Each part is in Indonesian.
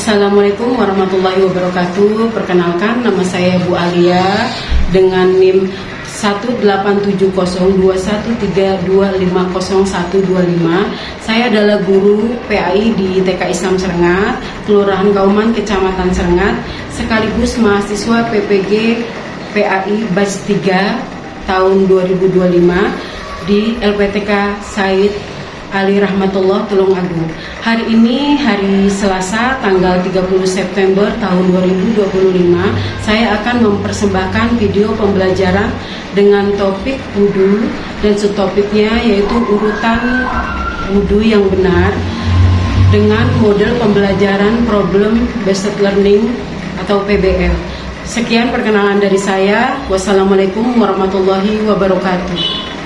Assalamualaikum warahmatullahi wabarakatuh. Perkenalkan, nama saya Bu Alia dengan NIM 1870213250125. Saya adalah guru PAI di TK Islam Serengat, Kelurahan Kauman, Kecamatan Serengat, sekaligus mahasiswa PPG PAI Batch 3 tahun 2025 di LPTK Said Ali Rahmatullah Tulungagung. Hari ini hari Selasa tanggal 30 September tahun 2025, saya akan mempersembahkan video pembelajaran dengan topik wudhu dan subtopiknya yaitu urutan wudhu yang benar dengan model pembelajaran Problem Based Learning atau PBL. Sekian perkenalan dari saya. Wassalamualaikum warahmatullahi wabarakatuh.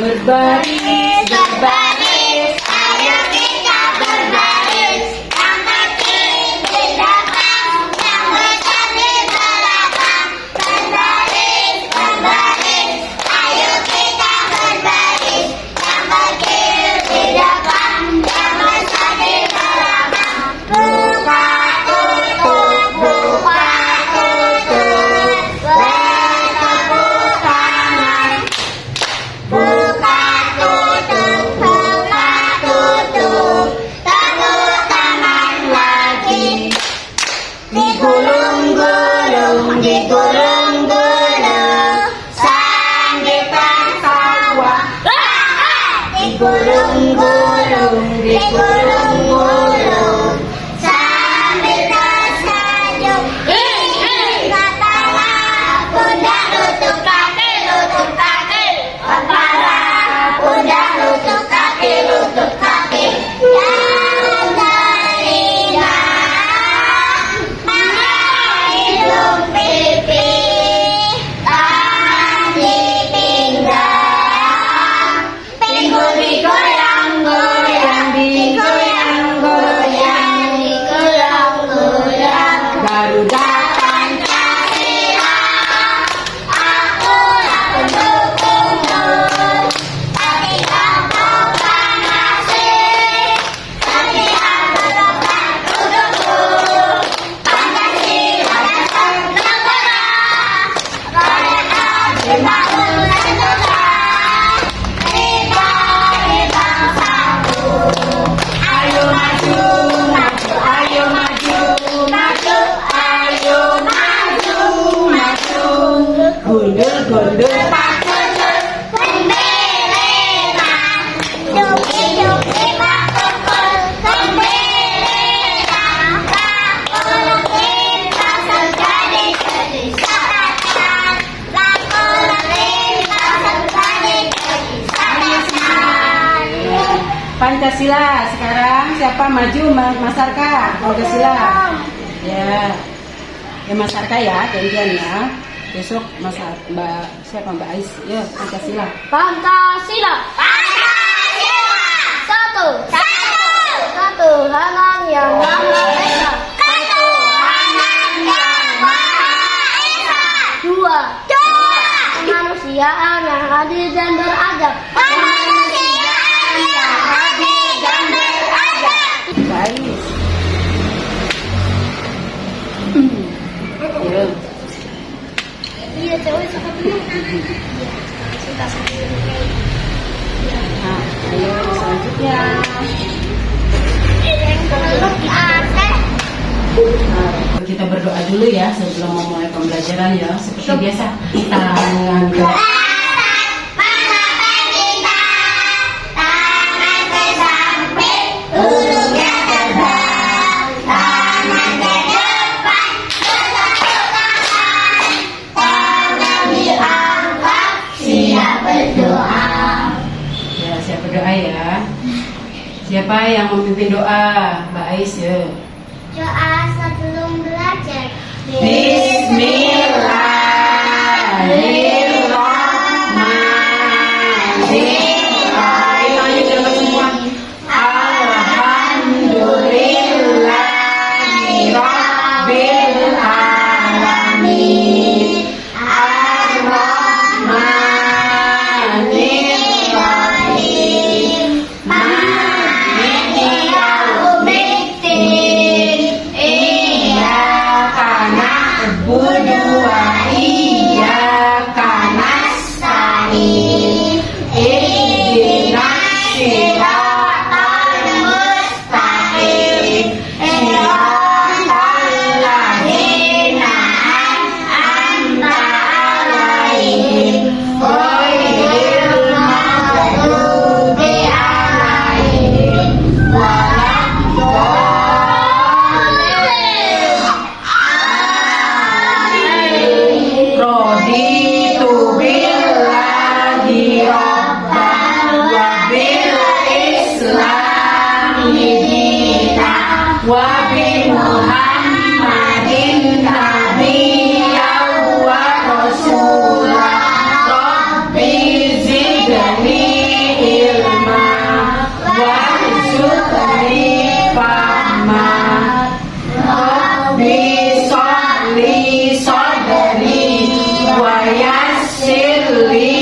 Berbaris, berbaris, ayo kita berbaris. Yang kecil di depan, yang besar di belakang. Berbaris, berbaris, ayo kita berbaris. Yang kecil di depan, yang besar di belakang. Buka tutup, buka tutup, bertepuk tangan. Buka tutup, tepuk tangan lagi. Digulung-gulung, digulung-gulung, sambitan sawah. Digulung-gulung, digulung-gulung, sambitan sayur. Kepala, pundak, lutut, kaki, lutut, kaki. Kepala, pundak, lutut, kaki, lutut, kaki. Yang terindah, hidung pipi, tangan di pinggang, pinggul digoyang-goyang, digoyang-goyang, digoyang-goyang. Garuda Pancasila, akulah pendukungmu. Setiap proklamasi, setiap berobat untukmu. Pancasila dasar negara, mereka dibangun negara. Kita di bangsaku. Ayo maju, maju, ayo maju, maju, ayo maju, maju. Gundul, gundul, tak gundul, pembeletan. Juki-juki, tak pukul, pembeletan. Tak boleh kita terjadi kedisatan. Tak boleh kita terjadi kedisatan. Pancasila, sekarang siapa maju? Mas Arka, Pancasila. Ya, Mas Arka ya, gantian ya. Besok Mbak siapa, Mbak Ais? Ya, Pancasila. Pancasila. Pancasila. Satu. Satu. Ketuhanan yang Maha Esa. Ketuhanan yang Maha Esa. Dua. Dua. Kemanusiaan yang adil dan beradab. Kemanusiaan yang adil dan beradab. Mbak Ais. Ya. Iya, cewek cakep dulu. Nah, ayo selanjutnya. Nah, kita berdoa dulu ya sebelum memulai pembelajaran ya. Seperti biasa, tangan doa. Mata kita, tangan ke samping, ujungnya terbang, tangan ke depan, bertepuk tangan, tangan diangkat, siap berdoa. Ya, siap berdoa ya. Siapa yang memimpin doa? Mbak Ais ya. Doa sebelum belajar. Bismillahirrahmanirrahim. Ayo jalan semua. Alhamdulillahirabbil alamin. Ar-Rahmanirrahim. Maliki yaumiddin. wa iyyaka nasta'in. Ihdinas siratal mustaqim. Siratal ladzina an'amta 'alaihim ghairil maghdubi 'alaihim waladdallin. Raditu billahi rabban wa bil islami dinan wa bi Muhammadin nabiyyan wa rasulan. Rabbi zidni ilma warzuqni fahma. Rabbi sholli sadri wa yassirli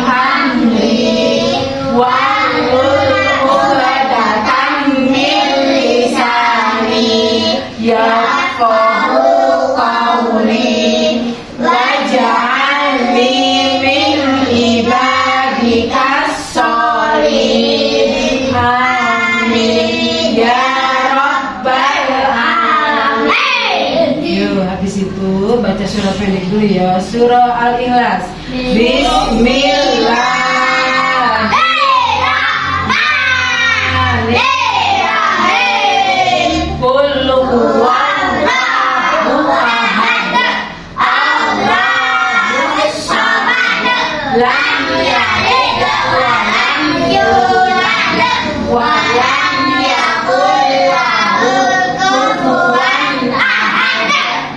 amri wahlul 'uqdatam min lisani yafqahu qawli waj'alni min ibadikas sholihin. Amin ya rabbal alamin. Yuk, habis itu baca surah pendek dulu ya. Surah Al-Ikhlas. Bismillahirrahmanirrahim. Qul huwallahu ahad. Allahus samad. Lam yalid wa lam yulad wa lam yakul lahu kufuwan ahad.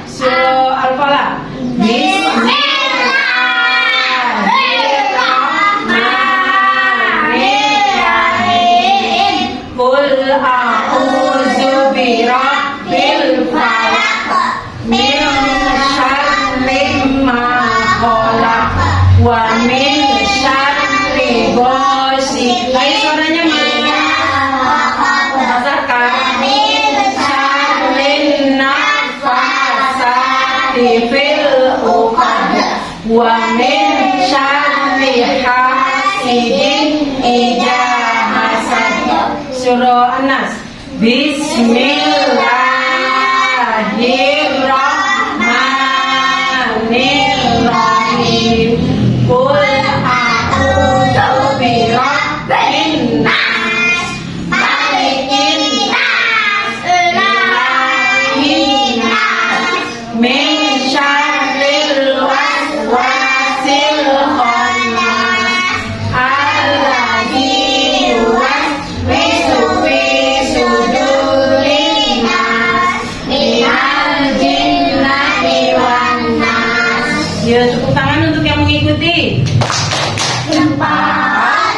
Surah Al-Falaq. Bismillahirrahmanirrahim. Qul a'udzu birabbil falaq min syarri ma khalaq wa min syarri ghasiqin. Ayo suaranya rasakan. Min syarrin nafasati fil uqad wa min syarri hasidin idza hasad. Surah An-Nas. Bismillahirrahmanirrahim. Qul a'udzu birabbin nas, malikin nas, ilahin nas, min syarril waswasil khannas, alladzi yuwaswisu fi sudurin nas, minal jinnati wan nas. Ya, tepuk tangan untuk yang mengikuti. Cepat,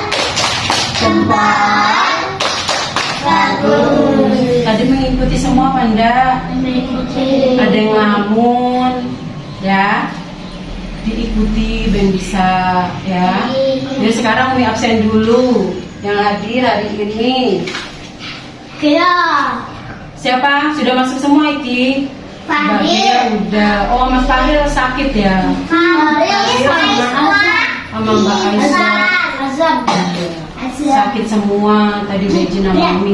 bagus. Tadi mengikuti semua Panda. Ada yang ngelamun, ya. Diikuti ben bisa, ya. Jadi sekarang Umi absen dulu. Yang hadir hari ini. Kira. Siapa? Sudah masuk semua Iki? Bagia udah. Oh, Mas Fahil sakit ya? Sama Mbak Aisyah. Sakit semua. Tadi udah izin sama Umi.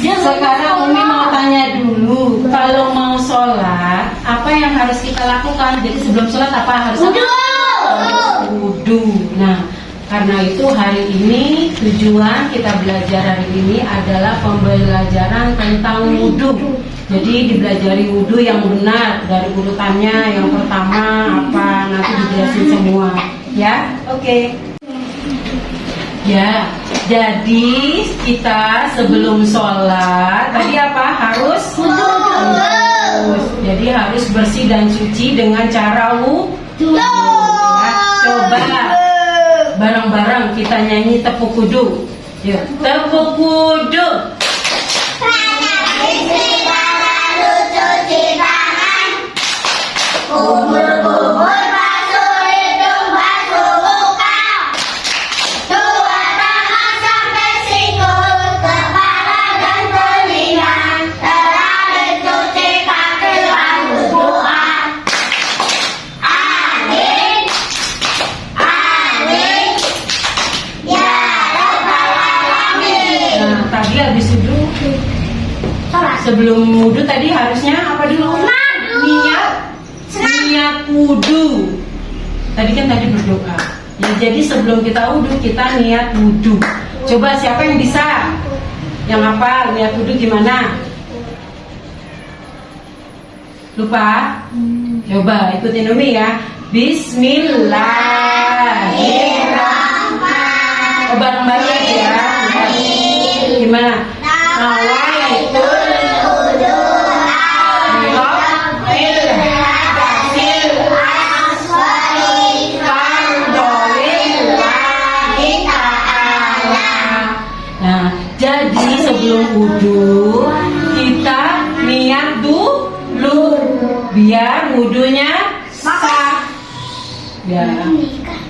Sekarang Umi mau tanya dulu, kalau mau sholat, apa yang harus kita lakukan? Jadi sebelum sholat apa harus? Wudu. Nah, karena itu hari ini tujuan kita belajar hari ini adalah pembelajaran tentang wudu. Jadi dipelajari wudu yang benar dari urutannya. Yang pertama apa? Nanti dijelasin semua. Ya, oke. Ya, jadi kita sebelum sholat tadi apa? Harus jadi harus bersih dan suci dengan cara wudu. Ya, coba bareng-bareng kita nyanyi tepuk kudu. Yuk, tepuk kudu. Kubur-kubur basuh hidung, basuh muka, dua tangan sampai sikut, kepala dan telinga, terakhir cuci kaki lalu sebelum wudhu tadi harusnya apa dulu? Niat wudhu. Tadi kan berdoa. Ya, jadi sebelum kita wudhu kita niat wudhu. Coba siapa yang bisa? Yang hafal niat wudhu gimana? Lupa? Coba ikutin Umi ya. Bismillahirrahmanirrahim. Oh, bareng-bareng aja ya. Gimana? Nawaitul Nah, jadi sebelum wudhu kita niat dulu biar wudhunya sah. Ya.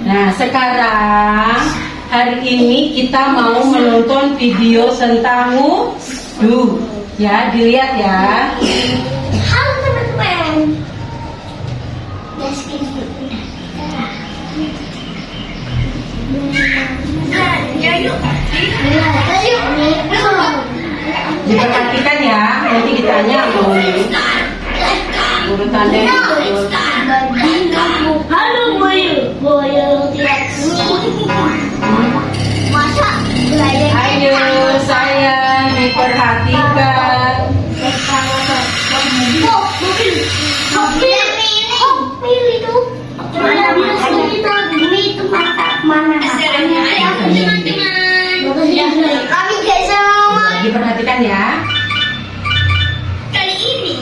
Nah, sekarang hari ini kita mau menonton video tentang wudhu. Ya, dilihat ya. Halo teman-teman. Diperhatikan ya, nanti ditanya mau urutannya. Halo boyo tidak masa belajar. Ayo sayang diperhatikan. Mobil itu mana itu mana kami guys sama Diperhatikan ya. Kali ini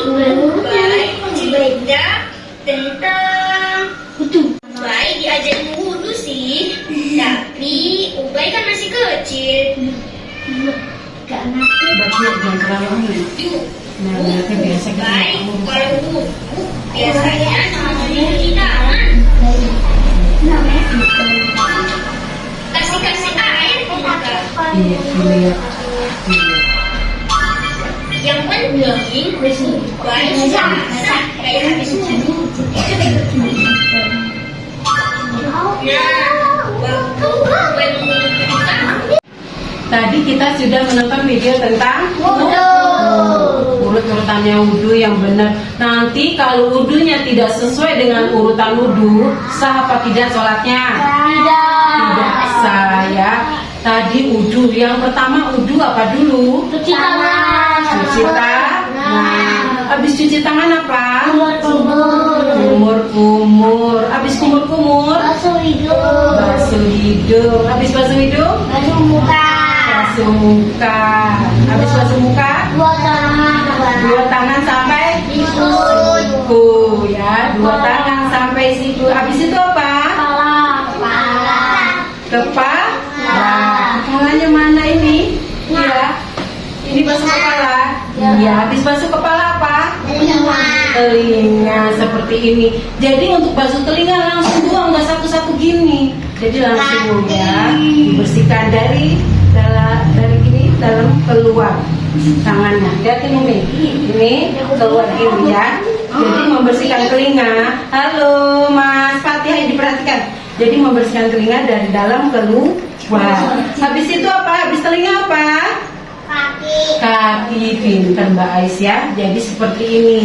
Ubay cerita tentang Ubay diajarin wudhu sih, tapi Ubay kan masih kecil. Baca jangan terlalu ini. Nah, nanti biasa kita Ubay ngomong. kalau wudhu biasanya sama cuci tangan, kasih air ke muka. Iya, dilihat. Yang penting Ubay sah kayak habis wudhu. Nah, waktu Ubay mencuci tangan, Tadi kita sudah menonton video tentang urutannya wudhu yang benar. Nanti kalau wudhunya tidak sesuai dengan urutan wudhu, sah apa tidak sholatnya? Tidak sah ya. Tadi wudhu yang pertama wudhu apa dulu? cuci tangan. Cuci tangan. Habis cuci tangan apa? Kumur. Habis kumur. Basuh hidung. Basuh hidung. Habis basuh hidung? Basuh muka. Basuh muka. Habis basuh muka? Dua tangan sampai siku ya. Dua tangan sampai siku. Habis itu apa? Kepala. Kepalanya mana ini? Ya. Ini basuh kepala. Iya. Habis basuh kepala apa? Telinga seperti ini. Jadi untuk basuh telinga langsung buang, nggak satu-satu gini. Jadi langsung ya dibersihkan dari dalam keluar tangannya. Lihat ini keluar gini ya. Jadi membersihkan telinga. Halo Mas Fatih, diperhatikan. Jadi membersihkan telinga dari dalam keluar. Habis itu apa? Habis telinga apa? Kaki. Pinter Mbak Ais ya. Jadi seperti ini.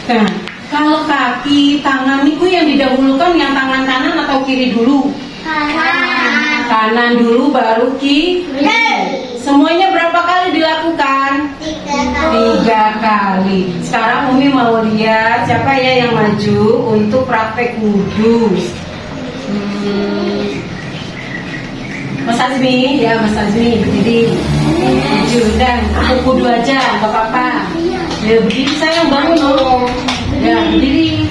Nah, kalau kaki, tangan itu yang didahulukan yang tangan kanan atau kiri dulu? Kanan dulu baru kiri. Semuanya berapa kali dilakukan? 3 kali. Sekarang Umi mau lihat siapa ya yang maju untuk praktek wudhu. Mas Azmi, ya Mas Azmi berdiri. Maju dan aku wudhu aja, nggak apa-apa. Ya berdiri sayang, bangun dong. Ya berdiri.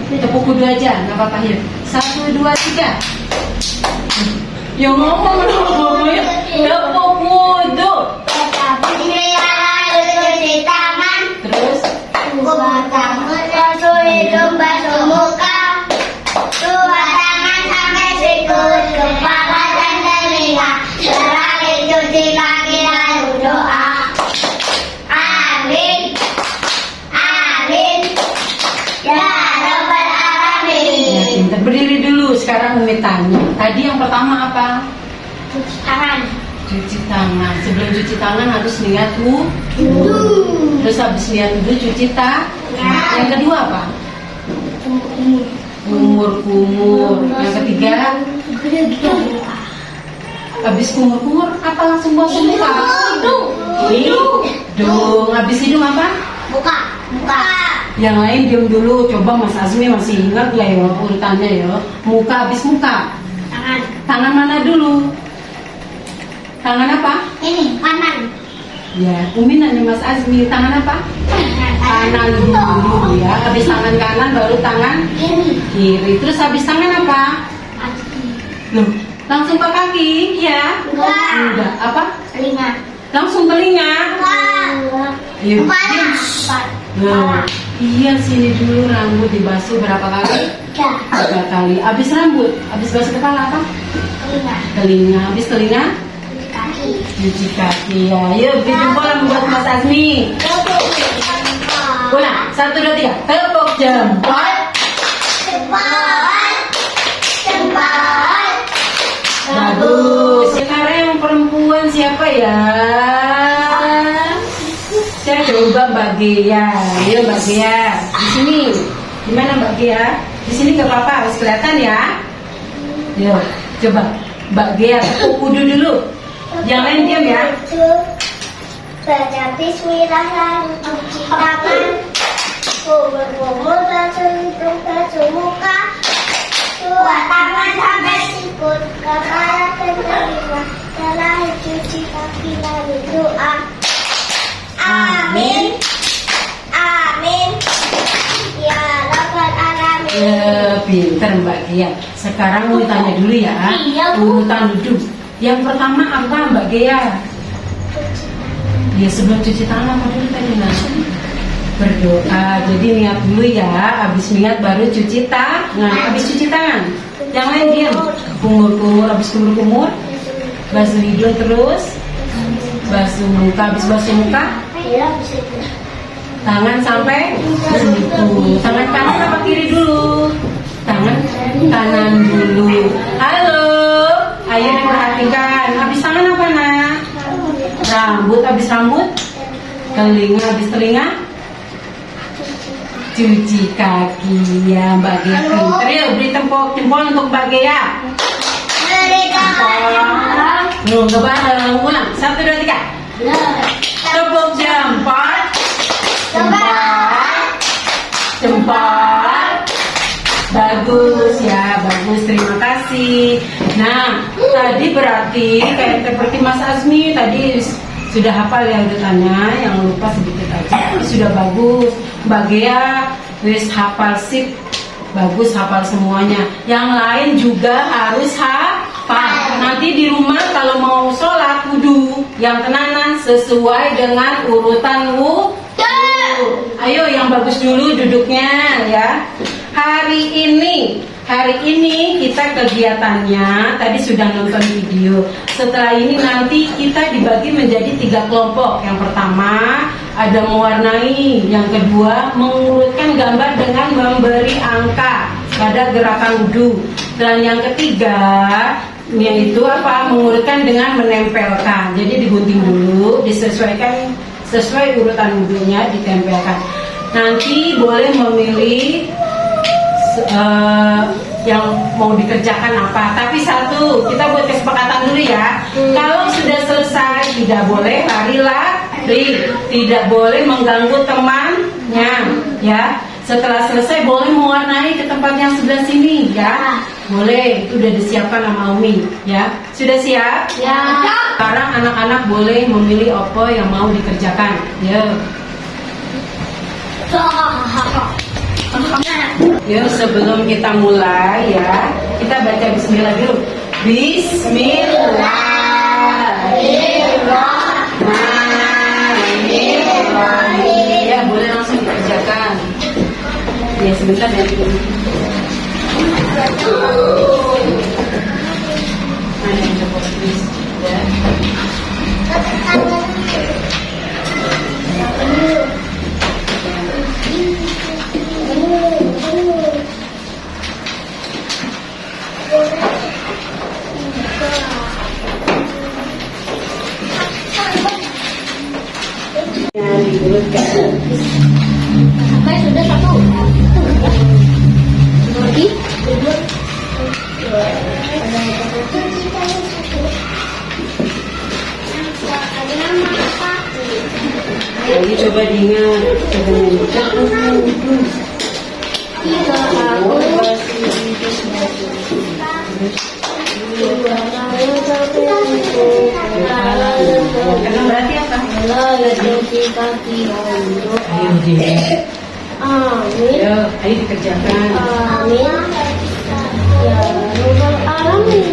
Tepuk wudhu aja, nggak apa-apa ya. 1, 2, 3. Yang ngomong ya. Tepuk wudhu. Cuci tangan. Terus Basuh hidung, basuh muka. Dua tangan sampai sikut, kepala dan telinga. Terakhir cuci kaki lalu doa. Amin. Ya Rabbal Alamin. Pinter. Berdiri dulu. Sekarang Umi tanya. Tadi yang pertama apa? Cuci tangan. Cuci tangan. Sebelum cuci tangan harus niat wudu. Terus habis niat wudu cuci tangan. Yang kedua apa? Kumur. Yang ketiga, habis kumur apa langsung basuh muka? Hidung. Habis hidung apa? Muka. Yang lain diam dulu. Coba Mas Azmi masih ingat nggak ya urutannya ya? Muka habis muka. Tangan. Tangan mana dulu? Tangan apa? Ini kanan. Ya, Umi nanya Mas Azmi, tangan apa? Kanan dulu ya. Habis tangan kanan baru tangan Ini. kiri. Terus habis tangan apa? Kaki. Loh, langsung ke kaki ya? Enggak. Apa? Telinga. Langsung telinga. Enggak. Iya. Kepala. Loh, iya sini dulu rambut dibasuh berapa kali? 3 kali. Habis rambut, habis basuh kepala apa? Telinga. Telinga. Habis telinga? Kaki. Cuci kaki ya. Yuk, beri jempol buat Mas Azmi. Ulang, 1, 2, 3. Tepuk jempol. Cepat. Bagus. Sekarang yang perempuan siapa ya? Saya coba Mbak Gea. Ayo Mbak Gea. Di sini. Gimana Mbak Gea? Di sini nggak apa-apa, harus kelihatan ya. Yuk, coba Mbak Gea tepuk wudu dulu. Yang lain diam ya. Baca bismillah lalu cuci tangan. Kumur basuh hidung, basuh muka. Dua tangan sampai sikut, kepala dan telinga. Terakhir cuci kaki lalu doa. Amin. Ya Rabbal Alamin. Ya, pinter Mbak Gea. Sekarang mau tanya dulu ya. Iya, Bu. Urutan duduk. Yang pertama apa Mbak Gea? Ya sebelum cuci tangan apa dulu tadi langsung berdoa. Jadi niat dulu ya. Habis niat baru cuci tangan. Habis cuci tangan. Yang lain diam. Kumur. Habis kumur. Basuh hidung terus. Basuh muka. Habis basuh muka. Iya, bisa itu. Tangan sampai siku. Tangan kanan apa kiri dulu? Tangan kanan dulu. Halo. Ayo diperhatikan. Habis tangan apa nak? Rambut. Habis rambut? Telinga. Habis telinga? Cuci kaki ya Mbak Gea. Pinter ya. Beri jempol untuk Mbak Gea. Nggak bareng. Ulang. 1, 2, 3. Tepuk jempol. Jempol. Bagus ya, bagus. Terima kasih. Nah, tadi berarti kayak seperti Mas Azmi tadi sudah hafal ya urutannya, yang lupa sedikit aja. Sudah bagus. Mbak Gea wis hafal sip. Bagus, hafal semuanya. Yang lain juga harus hafal. Nanti di rumah kalau mau sholat wudu yang tenanan sesuai dengan urutan wudu. Ayo yang bagus dulu duduknya ya. Hari ini kita kegiatannya tadi sudah nonton video. Setelah ini nanti kita dibagi menjadi 3 kelompok. Yang pertama ada mewarnai, yang kedua mengurutkan gambar dengan memberi angka pada gerakan wudu, dan yang ketiga yaitu apa? Mengurutkan dengan menempelkan. Jadi digunting dulu, disesuaikan sesuai urutan wudunya, ditempelkan. Nanti boleh memilih yang mau dikerjakan apa. Tapi satu, kita buat kesepakatan dulu ya. Kalau sudah selesai tidak boleh lari, tidak boleh mengganggu temannya ya. Setelah selesai boleh mewarnai ke tempat yang sebelah sini ya. Boleh, itu udah disiapkan sama Umi ya. Sudah siap? Ya. Sekarang anak-anak boleh memilih apa yang mau dikerjakan. Ya. Yuk, sebelum kita mulai ya, kita baca bismillah dulu. Bismillahirrahmanirrahim. Ya, boleh langsung dikerjakan. Ya, sebentar ya. Nah, yang coba tulis ya. berwudu. Karena berarti apa? Ayo deh. Ayo dikerjakan. Ya Rabbal Alamin.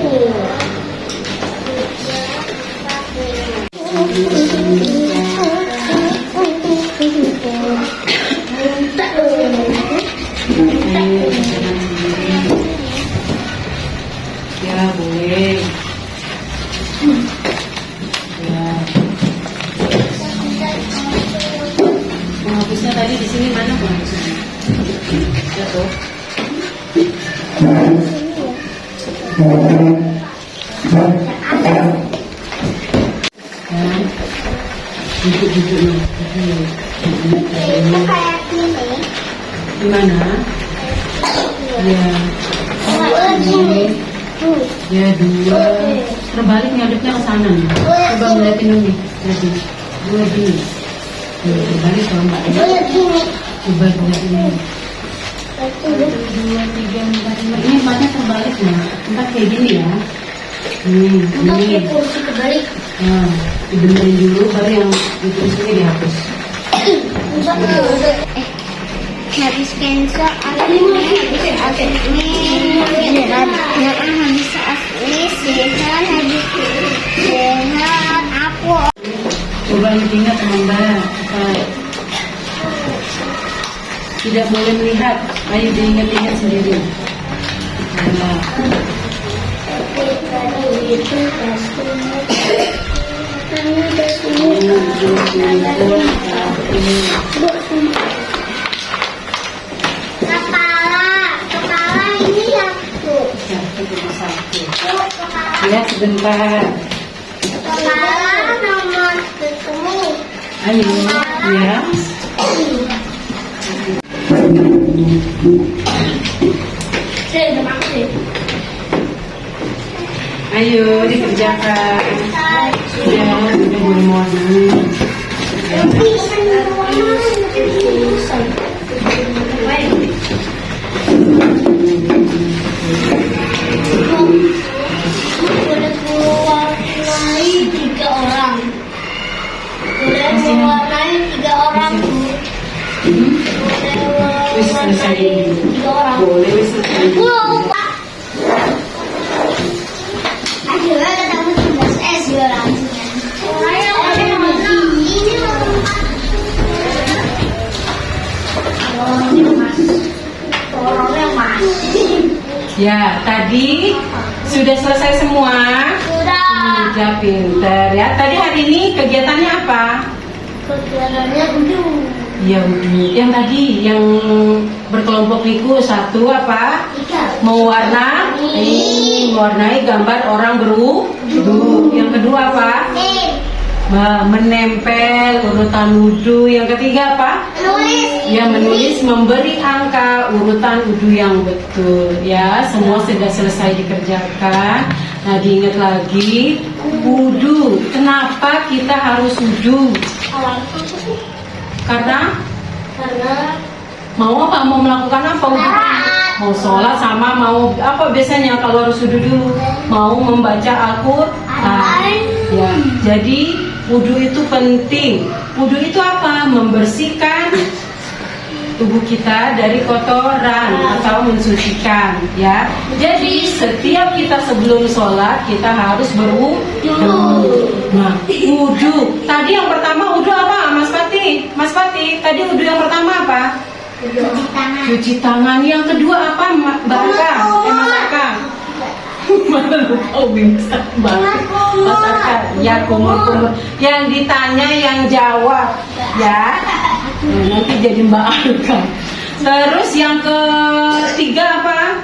Ya boleh. Ya. Penghapusnya tadi di sini mana penghapusnya? Ya toh. Kan? Duduk. Itu kayak gini. Di mana? Ya. Begini. Ya dua. Terbalik ngadepnya ke sana nih. Coba ngeliatin dulu nih. Jadi dua gini. Terbalik kalau mbak ya. Begini. Coba ngeliatin dulu. 1, 2, 3, 4, 5. Ini empatnya terbalik ya. Empat kayak gini ya. Ini. Kursi kebalik. Nah, dibenerin dulu baru yang itu sini dihapus. Habis cancel asli habis asli sehat aku. Coba ingat teman-teman, tidak boleh melihat. Ayo diingat-ingat sendiri. Nah. Kepala ini satu. Lihat sebentar. Kepala nomor ketemu. Ayo, ya. Saya udah maksud. Ayo dikerjakan. Ya, udah boleh mewarnai. Udah mewarnai 3 orang. Udah mewarnai 3 orang. Wis selesai. 3 orang. Boleh wis selesai. Akhirnya ketemu 11S violasinya. Ya, tadi sudah selesai semua. Sudah pinter ya. Tadi hari ini kegiatannya apa? Kegiatannya udah. Ya udah. Yang tadi yang berkelompok liku satu apa? Mewarnai gambar orang berwudu. Yang kedua apa? Menempel urutan wudu. Yang ketiga apa? Ya menulis memberi angka urutan wudu yang betul ya. Semua sudah selesai dikerjakan. Nah diingat lagi wudu. Kenapa kita harus wudu? Karena mau apa? Mau melakukan apa wudu? Mau sholat sama mau apa biasanya kalau harus wudu dulu? Mau membaca Al-Quran. Ya, jadi wudu itu penting. Wudu itu apa? Membersihkan tubuh kita dari kotoran atau mensucikan ya. Jadi setiap kita sebelum sholat kita harus berwudu. Nah, wudu. Tadi yang pertama wudu apa, Mas Fatih? Mas Fatih, tadi wudu yang pertama apa? Cuci tangan. Yang kedua apa, Mbak Aka? Mas Aka? Mana lupa Mas Aka? Ya, kumur. Yang ditanya yang jawab ya. Nah, nanti jadi Mbak Aka. Terus yang ketiga apa?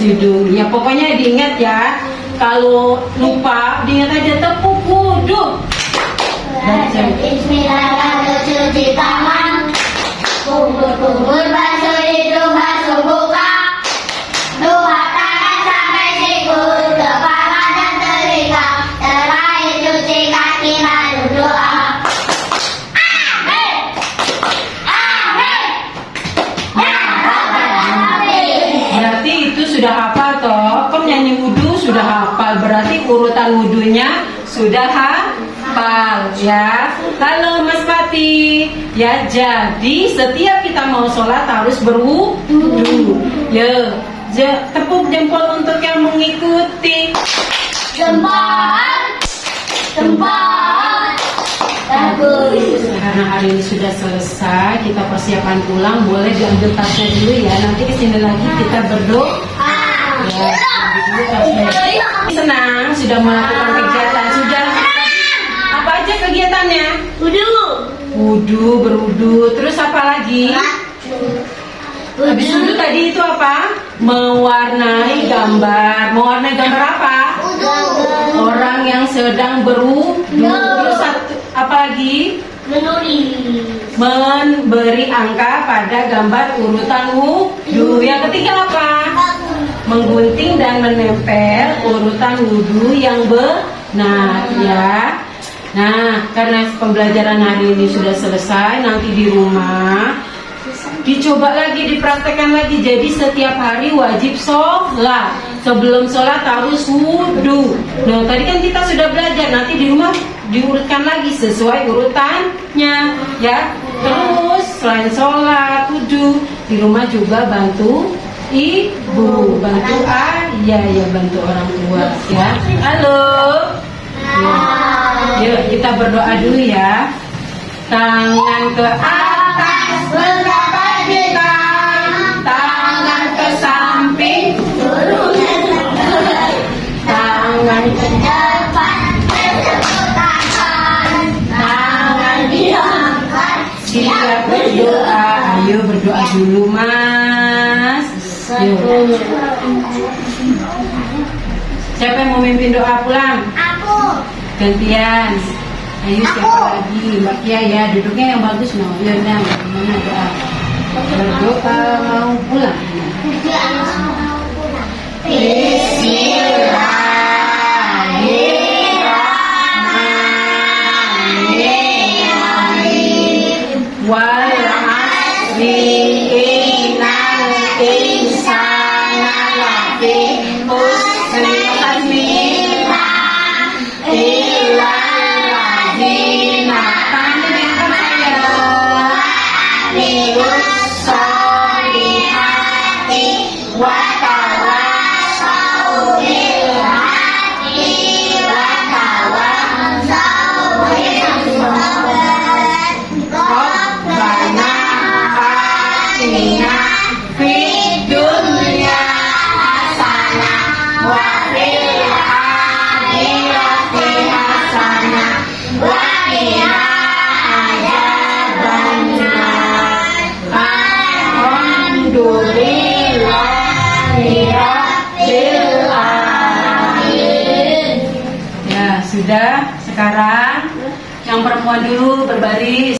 Hidung. Ya pokoknya diingat ya. Kalau lupa diingat aja tepuk wudu. Bismillahirrahmanirrahim. Cuci tangan. Kubur basuh hidung, basuh muka. Dua tangan sampai siku, kepala dan telinga. Terakhir cuci kaki lalu doa. urutan wudhunya sudah hafal ya. Halo Mas Pati. Ya, jadi setiap kita mau sholat harus berwudhu. Ya, tepuk jempol untuk yang mengikuti. Jempol. Jempol. Bagus. Karena hari ini sudah selesai, kita persiapan pulang. Boleh diambil tasnya dulu ya. Nanti kesini lagi kita berdoa. Ya, dulu tasnya. Senang sudah melakukan kegiatan. Sudah apa aja kegiatannya? Wudhu, berwudhu. Terus apa lagi? Habis wudhu tadi itu apa? Mewarnai gambar. Mewarnai gambar apa? Orang yang sedang berwudhu. Terus apa lagi? Memberi angka pada gambar urutan wudhu. Yang ketiga apa? Menggunting dan menempel urutan wudhu yang benar ya. Nah, karena pembelajaran hari ini sudah selesai, nanti di rumah dicoba lagi, dipraktekkan lagi. Jadi setiap hari wajib sholat. Sebelum sholat harus wudhu. Nah, tadi kan kita sudah belajar. Nanti di rumah diurutkan lagi sesuai urutannya ya. Terus selain sholat, wudhu, di rumah juga bantu ibu, bantu ayah ya, bantu orang tua ya. Halo. Yuk kita berdoa dulu ya. Tangan ke atas, mendapat dekat. Tangan ke samping, tangan ke depan, tangan diangkat. Siap berdoa. Ayo berdoa dulu Mas. Yuk. Siapa yang mau mimpin doa pulang? Aku. Gantian. Ayo siapa lagi? Mbak Kia ya, duduknya yang bagus no. Ya udah, mana doa? Berdoa mau pulang. Bismillahirrahmanirrahim. Wal asri innal insana lafi khusri. Ya, sudah. Sekarang yang perempuan dulu berbaris.